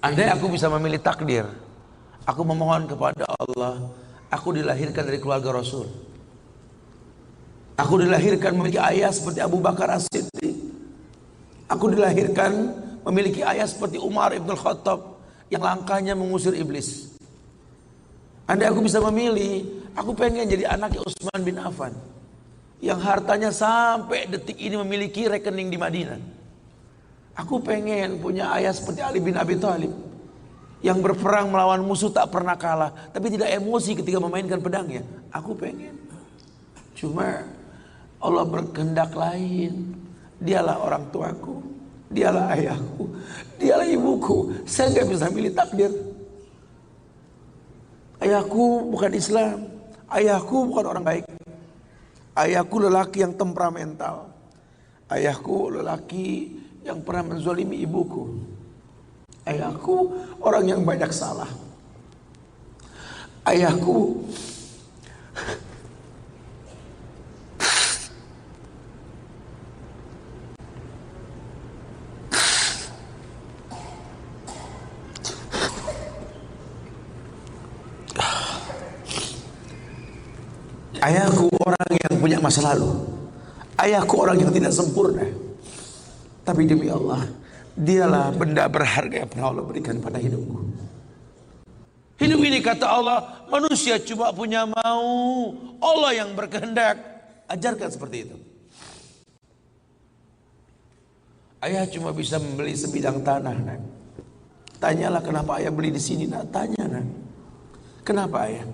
Andai aku bisa memilih takdir, aku memohon kepada Allah, aku dilahirkan dari keluarga Rasul. Aku dilahirkan memiliki ayah seperti Abu Bakar As-Siddiq. Aku dilahirkan memiliki ayah seperti Umar Ibn Khattab yang langkahnya mengusir iblis. Andai aku bisa memilih, aku pengen jadi anaknya Utsman bin Affan yang hartanya sampai detik ini memiliki rekening di Madinah. Aku pengen punya ayah seperti Ali bin Abi Thalib yang berperang melawan musuh tak pernah kalah, tapi tidak emosi ketika memainkan pedangnya. Aku pengen. Cuma Allah berkehendak lain. Dialah orang tuaku, dialah ayahku, dialah ibuku. Saya nggak bisa milih takdir. Ayahku bukan Islam, ayahku bukan orang baik. Ayahku lelaki yang temperamental. Ayahku lelaki yang pernah menzalimi ibuku. Ayahku orang yang banyak salah. Ayahku ayahku orang yang punya masa lalu. Ayahku orang yang tidak sempurna. Tapi demi Allah, dialah benda berharga yang pernah Allah berikan pada hidupku. Hidup ini kata Allah, manusia cuma punya mau, Allah yang berkehendak. Ajarkan seperti itu. Ayah cuma bisa membeli sebidang tanah, nak. Tanyalah kenapa ayah beli di sini, nak. Tanya, nak. Kenapa ayah?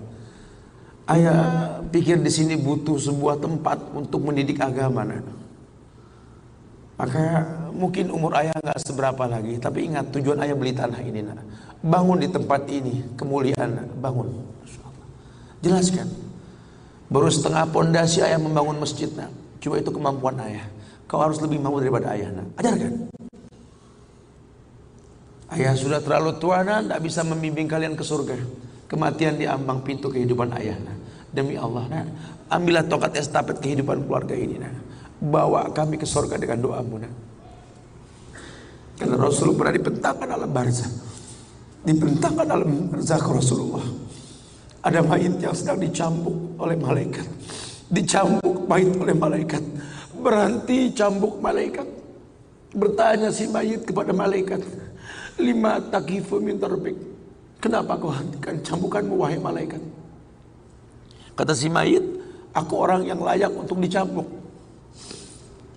Ayah pikir di sini butuh sebuah tempat untuk mendidik agama, nak. Maka mungkin umur ayah nggak seberapa lagi, tapi ingat tujuan ayah beli tanah ini, nak. Bangun di tempat ini, kemuliaan, nak. Bangun. Jelaskan. Baru setengah pondasi ayah membangun masjid, nak. Cuma itu kemampuan ayah. Kau harus lebih mampu daripada ayah, nak. Ajarkan. Ayah sudah terlalu tua, nak, tidak bisa membimbing kalian ke surga. Kematian di ambang pintu kehidupan ayah, nak. Demi Allah, nak, ambillah tongkat estafet kehidupan keluarga ini, nak. Bawa kami ke surga dengan doamu, nak. Karena Rasul pernah dibentangkan alam barzah, dibentangkan alam barzah ke Rasulullah. Ada mayit yang sedang dicambuk oleh malaikat, dicambuk mayit oleh malaikat. Berhenti cambuk malaikat. Bertanya si mayit kepada malaikat, lima takifu min tarbik, kenapa kau hentikan cambukanmu wahai malaikat? Kata si mayit, aku orang yang layak untuk dicambuk.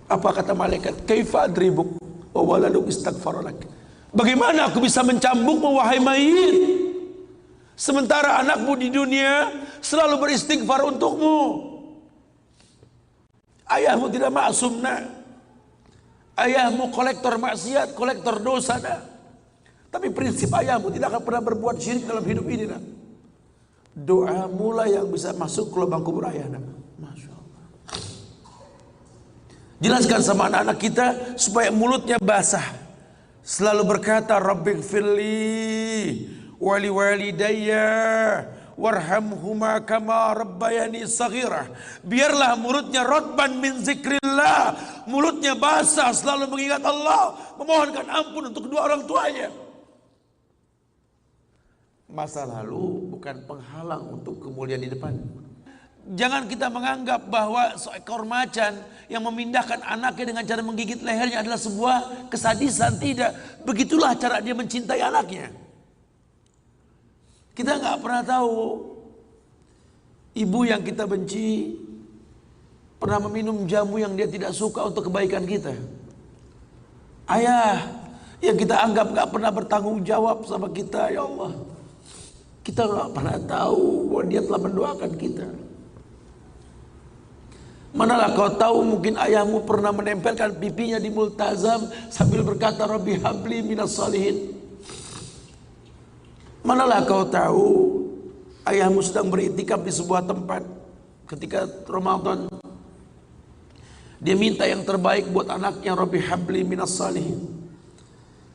Apa kata malaikat? Kaifa adribuk wa waladuk istaghfaralak. Bagaimana aku bisa mencambukmu wahai mayit, sementara anakmu di dunia selalu beristighfar untukmu. Ayahmu tidak maksum, nak. Ayahmu kolektor maksiat, kolektor dosa, nak. Tapi prinsip ayahmu tidak akan pernah berbuat syirik dalam hidup ini, nak. Doa mula yang bisa masuk ke lubang kubur ayah, nak. Masya Allah. Jelaskan sama anak-anak kita supaya mulutnya basah. Selalu berkata, Rabbighfirli wali walidayya warhamhuma kama rabbayani saghirah. Biarlah mulutnya rotban min zikrillah, mulutnya basah selalu mengingat Allah, memohonkan ampun untuk kedua orang tuanya. Masa lalu bukan penghalang untuk kemuliaan di depan. Jangan kita menganggap bahwa seekor macan yang memindahkan anaknya dengan cara menggigit lehernya adalah sebuah kesadisan. Tidak. Begitulah cara dia mencintai anaknya. Kita nggak pernah tahu ibu yang kita benci pernah meminum jamu yang dia tidak suka untuk kebaikan kita. Ayah yang kita anggap nggak pernah bertanggung jawab sama kita, ya Allah. Kita nggak pernah tahu bahwa dia telah mendoakan kita. Manalah kau tahu mungkin ayahmu pernah menempelkan pipinya di multazam sambil berkata Rabbi habli minas salihin. Manalah kau tahu ayahmu sedang beriktikaf di sebuah tempat ketika Ramadan. Dia minta yang terbaik buat anaknya, Rabbi habli minas salihin.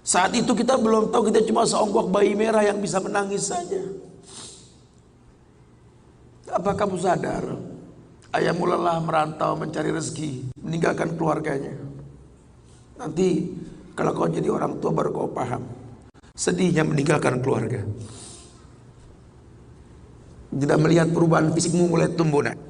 Saat itu kita belum tahu, kita cuma seonggok bayi merah yang bisa menangis saja. Apa kamu sadar? Ayahmu lelah merantau mencari rezeki, meninggalkan keluarganya. Nanti kalau kau jadi orang tua baru kau paham. Sedihnya meninggalkan keluarga. Tidak melihat perubahan fisikmu mulai tumbuh nak.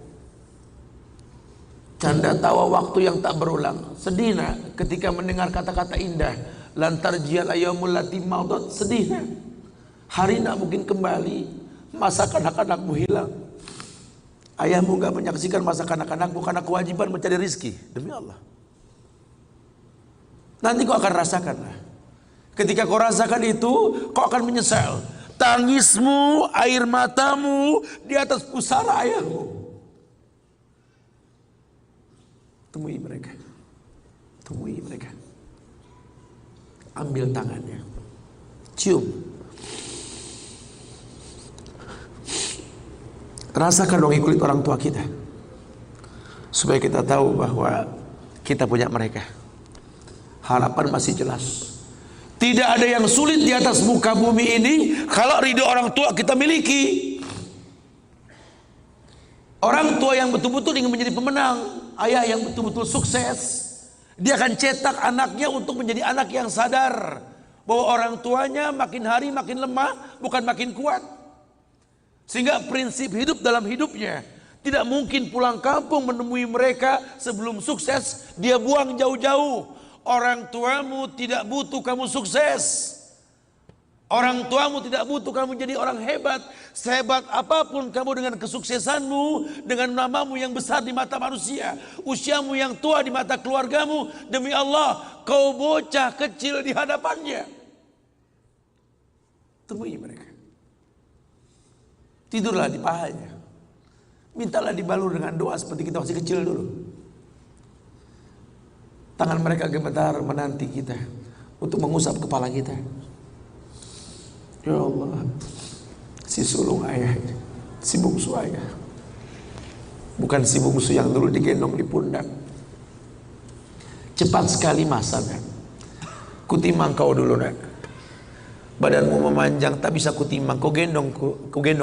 Canda tawa waktu yang tak berulang. Sedih nak ketika mendengar kata-kata indah. Lantar jial ayamul lati maudot. Sedih nak. Hari nak mungkin kembali. Masa kanak-kanakmu hilang. Ayahmu gak menyaksikan masa kanak-kanakmu karena kewajiban mencari rizki. Demi Allah. Nanti kau akan rasakan lah. Ketika kau rasakan itu, kau akan menyesal. Tangismu, air matamu di atas pusara ayahmu. Temui mereka. Temui mereka. Ambil tangannya. Cium. Rasakan dong kulit orang tua kita. Supaya kita tahu bahwa kita punya mereka. Harapan masih jelas. Tidak ada yang sulit di atas muka bumi ini kalau ridho orang tua kita miliki. Orang tua yang betul-betul ingin menjadi pemenang, ayah yang betul-betul sukses, dia akan cetak anaknya untuk menjadi anak yang sadar bahwa orang tuanya makin hari makin lemah, bukan makin kuat. Sehingga prinsip hidup dalam hidupnya tidak mungkin pulang kampung menemui mereka sebelum sukses, dia buang jauh-jauh. Orang tuamu tidak butuh kamu sukses. Orang tuamu tidak butuh kamu jadi orang hebat. Sehebat apapun kamu dengan kesuksesanmu, dengan namamu yang besar di mata manusia, usiamu yang tua di mata keluargamu, demi Allah, kau bocah kecil di hadapannya. Temui mereka. Tidurlah di pahanya. Mintalah dibalur dengan doa seperti kita masih kecil dulu. Tangan mereka gemetar menanti kita untuk mengusap kepala kita. Ya Allah, si sulung ayah, si bungsu ayah, bukan si bungsu yang dulu digendong di pundak. Cepat sekali masa nak. Kutimang kau dulu nak. Badanmu memanjang tak bisa kutimang. Kau gendong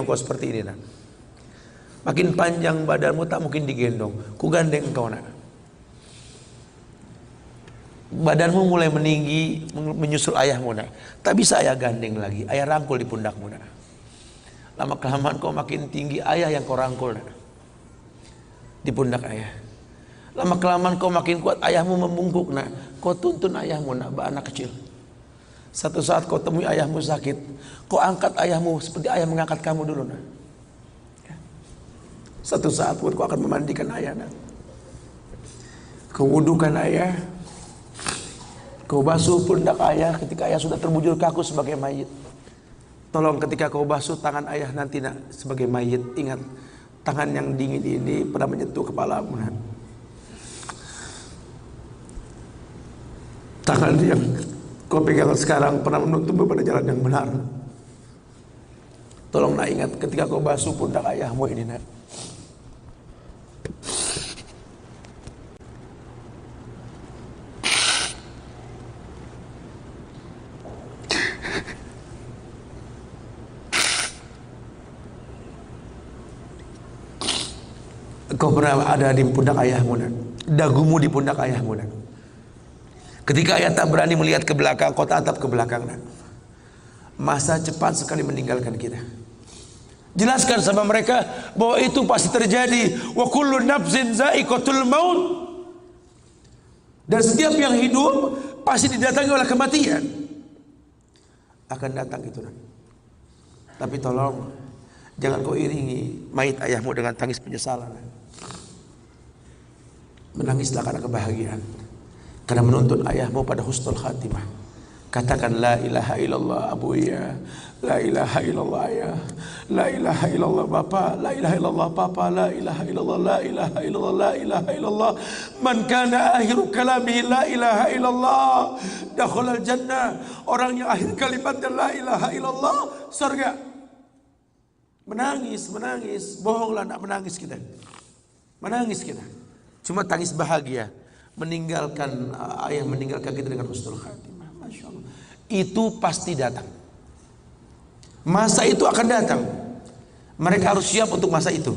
kau seperti ini nak. Makin panjang badanmu tak mungkin digendong. Ku gandeng kau nak. Badanmu mulai meninggi menyusul ayahmu nak. Tak bisa ayah gandeng lagi. Ayah rangkul di pundakmu nak. Lama kelamaan kau makin tinggi, ayah yang kau rangkul nak. Di pundak ayah. Lama kelamaan kau makin kuat, ayahmu membungkuk nak. Kau tuntun ayahmu nak, anak kecil. Satu saat kau temui ayahmu sakit, kau angkat ayahmu seperti ayah mengangkat kamu dulu nak. Satu saat kau akan memandikan ayah nak. Kau wudukan ayah. Kau basuh pundak ayah ketika ayah sudah terbujur kaku sebagai mayit. Tolong ketika kau basuh tangan ayah nanti nak sebagai mayit, ingat tangan yang dingin ini pernah menyentuh kepalamu nak. Tangan yang kau pegang sekarang pernah menuntunmu pada jalan yang benar. Tolong nak ingat ketika kau basuh pundak ayahmu ini nak. Kau pernah ada di pundak ayahmu nak. Dagumu di pundak ayahmu nak. Ketika ayah tak berani melihat ke belakang, kau tatap ke belakang nak. Masa cepat sekali meninggalkan kita. Jelaskan sama mereka bahwa itu pasti terjadi. Wa kullu nafsin za'iqatul maut. Dan setiap yang hidup pasti didatangi oleh kematian. Akan datang itu nak. Tapi tolong jangan kau iringi mayit ayahmu dengan tangis penyesalan. Menangislah karena kebahagiaan, karena menuntun ayahmu pada husnul khatimah. Katakan la ilaha illallah abuya, la ilaha illallah ayah, la ilaha illallah bapa, la ilaha illallah papa, la ilaha illallah, la ilaha illallah, la ilaha illallah. Man kana akhiru kalamihi la ilaha illallah dakhalal jannah. Orang yang akhir kalimatnya la ilaha illallah, surga. Menangis, bohonglah nak menangis kita. Menangis kita. Cuma tangis bahagia meninggalkan ayah meninggalkan kita dengan husnul khatimah. Masya Allah. Itu pasti datang. Masa itu akan datang. Mereka harus siap untuk masa itu.